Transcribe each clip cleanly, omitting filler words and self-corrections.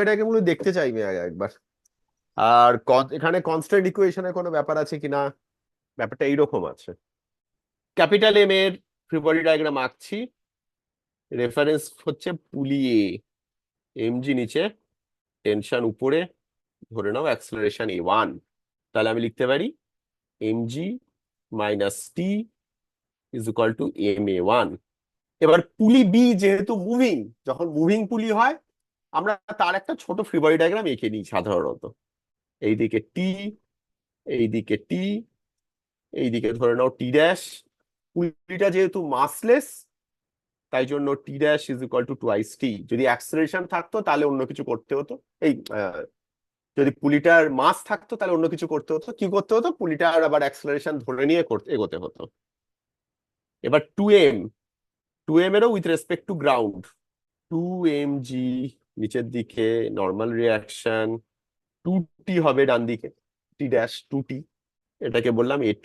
ফ্রিবডি diagram গুলো দেখতে চাই আমি আগে একবার। আর এখানে কনস্ট্যান্ট ইকুয়েশনের কোনো ব্যাপার আছে কিনা, ব্যাপারটা এইরকম আছে। ক্যাপিটাল এম এর ফ্রিবডি ডায়াগ্রাম আঁকছি, রেফারেন্স হচ্ছে পুলি এ, এমজি নিচে, টেনশন উপরে, ধরে নাও অ্যাক্সেলারেশন a1। তাহলে আমি লিখতে পারি mg minus T is equal to ma1। এবার পুলি বি যেহেতু মুভিং, যখন মুভিং পুলি হয় আমরা তার একটা ছোট ফ্রি বডি ডায়াগ্রাম এঁকে নিই সাধারণত। এইদিকে টি, এইদিকে টি, এইদিকে ধরে নাও টি ড্যাশ। পুলিটা যেহেতু মাসলেস তাই জন্য T dash is equal to twice T. যদি অ্যাক্সেলারেশন থাকতো তাহলে অন্য কিছু করতে হতো। এই যদি পুলিটার মাস থাকতো তাহলে অন্য কিছু করতে হতো। কি করতে হতো? পুলিটার আবার অ্যাক্সেলারেশন ধরে নিয়ে এগোতে হতো। এবার টু এম এরও with respect to ground, two m g নিচের দিকে নর্মাল রিয়াকশন, টু টি হবে ডান দিকে, টি ড্যাশ টু টি, এটাকে বললাম a2।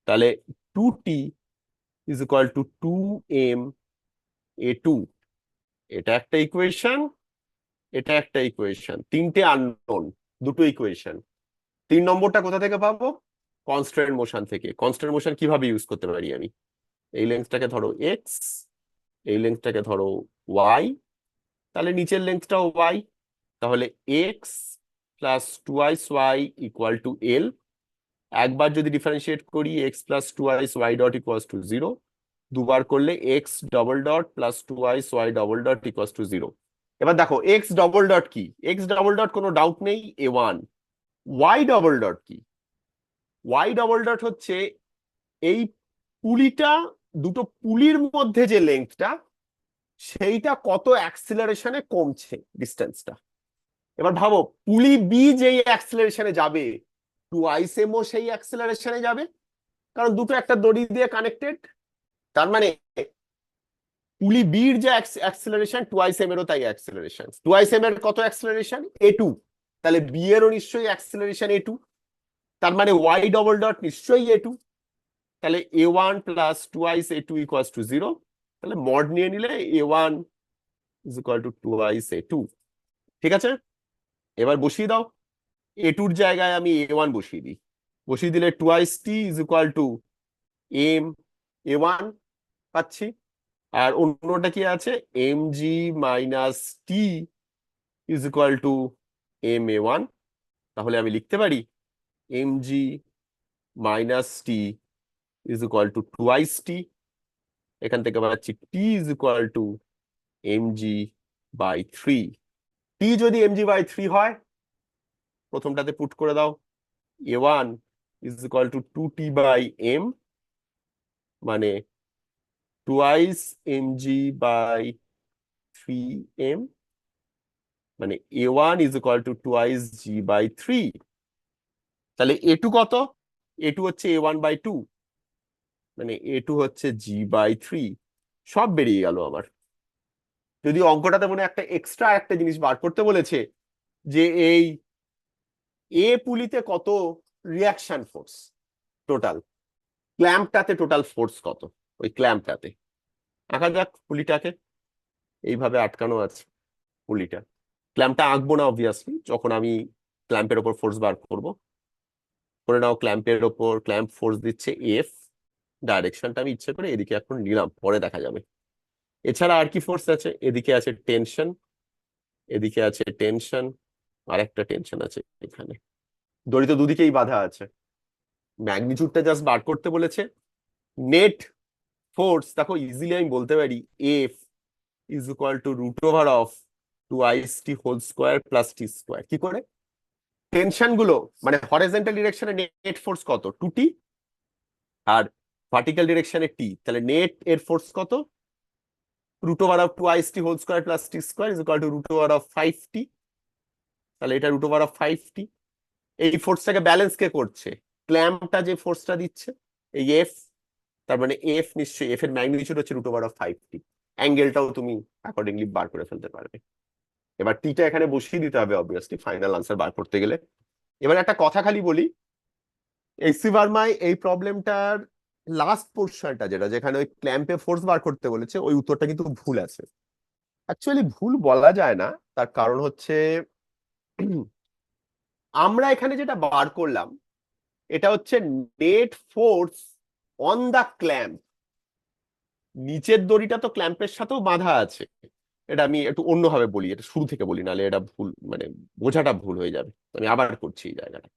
তাহলে two t is equal to two m a2। এটা একটা ইকুয়েশন, এটা একটা ইকুয়েশন, তিনটে আননোন, দুটো ইকুয়েশন। 3 নম্বরটা কোথা থেকে পাবো? কনস্ট্যান্ট মোশন থেকে। কনস্ট্যান্ট মোশন কিভাবে ইউজ করতে পারি আমি? এই লেন্থটাকে ধরো এক্স, এই লেন্থটাকে ধরো ওয়াই, তাহলে নিচের লেন্থটাও ওয়াই। তাহলে X plus twice Y equal to L. একবার যদি ডিফারেন্সিয়েট করি X plus twice Y dot equals to zero, দুবার করলে X double dot plus twice Y double dot equals to zero. এবার দেখো এক্স ডবল ডট কি, X double dot কোনো doubt নেই a1। ওয়াই ডবল ডট কি? Y double dot হচ্ছে এই পুলিটা, দুটো পুলির মধ্যে যে লেন্থটা সেইটা কত অ্যাক্সিলারেশনে কমছে ডিস্টেন্সটা। এবার ভাবো পুলি বি যেই অ্যাক্সিলারেশনে যাবে, টুয়াইস এম ও সেই অ্যাক্সিলারেশনে যাবে, কারণ দুটো একটা দড়ি দিয়ে কানেক্টেড। তার মানে পুলি বির যে অ্যাক্সিলারেশন টুয়াইস এম এরও তাই অ্যাক্সিলারেশন। টুয়াইস এম এর কত অ্যাক্সিলারেশন? a2। তাহলে বি এরও নিশ্চয়ই অ্যাক্সিলারেশন a2। তার মানে ওয়াই ডবল ডট নিশ্চয়ই a2। তাহলে a1 plus twice a2 equals to zero. তাহলে মড নিয়ে নিলে a1 is equal to twice a2। ঠিক আছে, এবার বসিয়ে দাও। a2 এর জায়গায় আমি a1 বসিয়ে দিই। বসিয়ে দিলে twice T is equal to M a1 পাচ্ছি। আর অন্যটা কি আছে? M G minus T is equal to ma1। তাহলে আমি লিখতে পারি M G minus T is equal to twice T. এখান থেকে পাচ্ছি T is equal to mg by 3। T যদি mg বাই 3 হয়, প্রথমটাতে পুট করে দাও, a1 is equal to 2t by m, মানে টুয়াইস mg বাই 3m, মানে a1 is equal to twice g by 3। তাহলে a2 কত? a2 হচ্ছে a1 বাই 2, মানে a2 হচ্ছে g বাই 3। সব বেরিয়ে গেল আমার। যদি অঙ্কটাতে মনে একটা এক্সট্রা একটা জিনিস বার করতে বলেছে, যে এই এ পুলিতে কত রিয়াকশন ফোর্স টোটাল, ক্ল্যাম্পটাতে টোটাল ফোর্স কত, ওই ক্ল্যাম্পটাতে আঁকা যাক পুলিটাকে। এইভাবে আটকানো আছে পুলিটা। ক্ল্যাম্পটা আঁকবো না অবভিয়াসলি, যখন আমি ক্ল্যাম্পের ওপর ফোর্স বার করব। করে নাও ক্ল্যাম্পের ওপর ক্ল্যাম্প ফোর্স দিচ্ছে এফ, ডাইরেকশনটা আমি ইচ্ছে করে এদিকে এখন নিলাম, পরে দেখা যাবে। এছাড়া আর কি ফোর্স আছে? এদিকে আছে টেনশন, এদিকে আছে টেনশন, আর একটা টেনশন আছে এখানে। দড়ি তো দুদিকেই বাধা আছে। ম্যাগনিটিউডটা জাস্ট বার করতে বলেছে। নেট ফোর্স দেখো ইজিলি আমি বলতে পারি f is equal to root over of twice t whole square plus t square. কি করে? টেনশন গুলো মানে হরিজন্টাল ডিরেকশনে নেট ফোর্স কত? 2t, আর ভার্টিক্যাল ডিরেকশনে টি, তাহলে নেট এর ফোর্স কত? Root over of twice t whole square plus t square is equal to root over of 5t। তাহলে এটা রুট ওভার অফ 5t। এই ফোর্সটাকে ব্যালেন্স কে করছে? ক্ল্যাম্পটা যে ফোর্সটা দিচ্ছে, এই এফ। তার মানে এফ নিশ্চয়ই, এফ এর ম্যাগনিটিউড হচ্ছে রুট ওভার অফ 5t। অ্যাঙ্গেলটাও তুমি অ্যাকর্ডিংলি বার করে ফেলতে পারবে। এবার টিটা এখানে বসিয়ে দিতে হবে অবভিয়াসলি ফাইনাল আনসার বার করতে গেলে। এবার একটা কথা খালি বলি, এসি ভার্মায় এই প্রবলেমটার লাস্ট পোর্শনটা যেটা, যেখানে ওই ক্ল্যাম্পে ফোর্স বার করতে বলেছে, ওই উত্তরটা কিন্তু ভুল আছে। অ্যাকচুয়ালি ভুল বলা যায় না, তার কারণ হচ্ছে আমরা এখানে যেটা বার করলাম এটা হচ্ছে net force on the clamp. নিচের দড়িটা তো ক্ল্যাম্পের সাথেও বাঁধা আছে। এটা আমি একটু অন্যভাবে বলি, এটা শুরু থেকে বলি, নাহলে এটা ভুল, মানে বোঝাটা ভুল হয়ে যাবে। আমি আবার করছি এই জায়গাটা।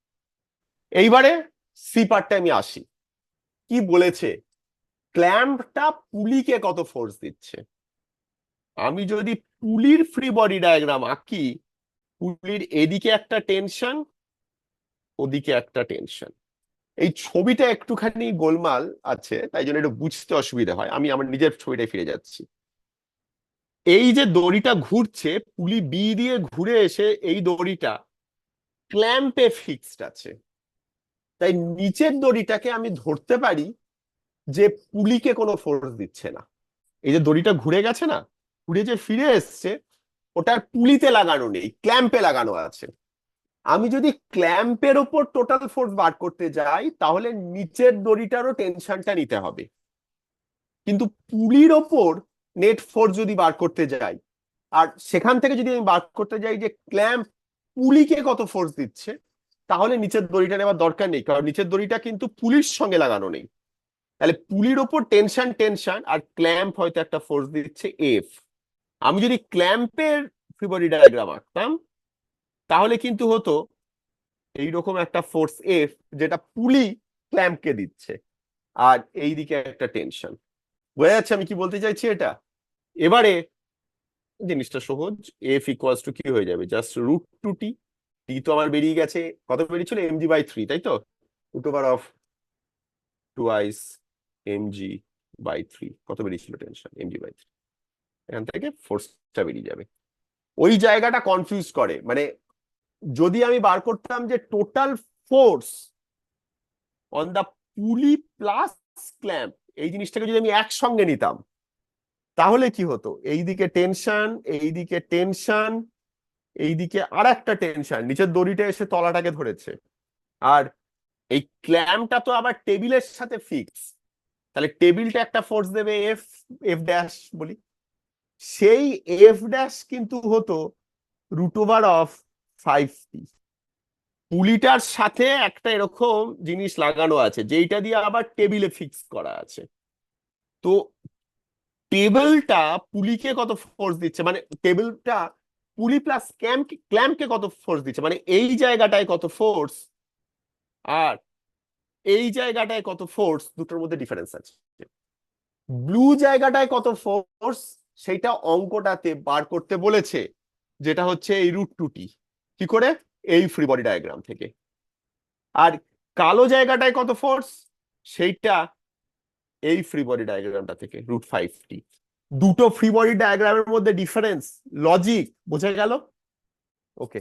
এইবারে সি পার্টটা আমি আসি। কি বলেছে, ক্ল্যাম্পটা পুলিকে কত ফোর্স দিচ্ছে। আমি যদি পুলির ফ্রি বডি ডায়াগ্রাম আঁকি, পুলির এদিকে একটা টেনশন, ওদিকে একটা টেনশন। এই ছবিটা একটুখানি গোলমাল আছে, তাই জন্য একটু বুঝতে অসুবিধা হয়। আমি আমার নিজের ছবিটায় ফিরে যাচ্ছি। এই যে দড়িটা ঘুরছে, পুলি বি দিয়ে ঘুরে এসে এই দড়িটা ক্ল্যাম্পে ফিক্সড আছে। তাই নিচের দড়িটাকে আমি ধরতে পারি যে পুলিকে কোনো ফোর্স দিচ্ছে না। এই যে দড়িটা ঘুরে গেছে না, ঘুরে যে ফিরে এসছে, ওটার পুলিতে লাগানো নেই, ক্ল্যাম্পে লাগানো আছে। আমি যদি ক্ল্যাম্পের ওপর টোটাল ফোর্স বার করতে যাই, তাহলে নিচের দড়িটারও টেনশনটা নিতে হবে। কিন্তু পুলির ওপর নেট ফোর্স যদি বার করতে যাই, আর সেখান থেকে যদি আমি বার করতে যাই যে ক্ল্যাম্প পুলিকে কত ফোর্স দিচ্ছে, তাহলে নিচের দড়িটা নেওয়ার দরকার নেই, কারণ নিচের দড়িটা কিন্তু পুলির সঙ্গে লাগানো নেই। তাহলে পুলির ওপর টেনশন টেনশন, আর ক্ল্যাম্প হয়তো একটা ফোর্স দিচ্ছে এফ। আমি যদি ক্ল্যাম্পের ফ্রি বডি ডায়াগ্রাম আঁকতাম, তাহলে কিন্তু হতো এইরকম একটা ফোর্স এফ, যেটা পুলি ক্ল্যাম্পকে দিচ্ছে, আর এইদিকে একটা টেনশন। বোঝা যাচ্ছে আমি কি বলতে চাইছি এটা? এবারে জিনিসটা সহজ। এফ ইকুয়ালস টু কি হয়ে যাবে, জাস্ট √2t। টি তো আমার বেরিয়ে গেছে, কত বেরিয়েছিল, mg/3, তাই তো? √2 mg/3 কত বেরিয়েছিল টেনশন, mg/3। এখান থেকে ফোর্সটা বেরিয়ে যাবে। ওই জায়গাটা কনফিউজ করে, মানে যদি আমি বার করতাম যে টোটাল ফোর্স অন দা পুলি প্লাস ক্ল্যাম্প, এই জিনিসটাকে যদি আমি একসঙ্গে নিতাম, তাহলে কি হতো, এইদিকে টেনশন, এইদিকে টেনশন, এইদিকে আর একটা টেনশন, নিচের দড়িটা এসে তলাটাকে ধরেছে। আর এই ক্ল্যাম্পটা তো আবার টেবিলের সাথে ফিক্স, তাহলে টেবিলটা একটা ফোর্স দেবে এফ, এফ ড্যাশ বলি। সেই এফ ড্যাশ কিন্তু হতো √5t। পুলিটার সাথে একটা এরকম জিনিস লাগানো আছে, যেইটা দিয়ে আবার টেবিলে ফিক্স করা আছে। তো টেবিলটা পুলিকে কত ফোর্স দিচ্ছে, মানে টেবিলটা পুলি প্লাস ক্ল্যাম্পকে কত ফোর্স দিচ্ছে, মানে এই জায়গাটায় কত ফোর্স আর এই জায়গাটায় কত ফোর্স, দুটোর মধ্যে ডিফারেন্স আছে। ব্লু জায়গাটায় কত ফোর্স, সেইটা অঙ্কটাতে বার করতে বলেছে, যেটা হচ্ছে এই √2t। কি করে, এই ফ্রি বডি ডায়াগ্রাম থেকে। আর কালো জায়গাটায় কত ফোর্স, সেইটা এই ফ্রি বডি ডায়াগ্রামটা থেকে, √5t। দুটো ফ্রি বডি ডায়াগ্রামের মধ্যে ডিফারেন্স, লজিক বোঝা গেল? ওকে।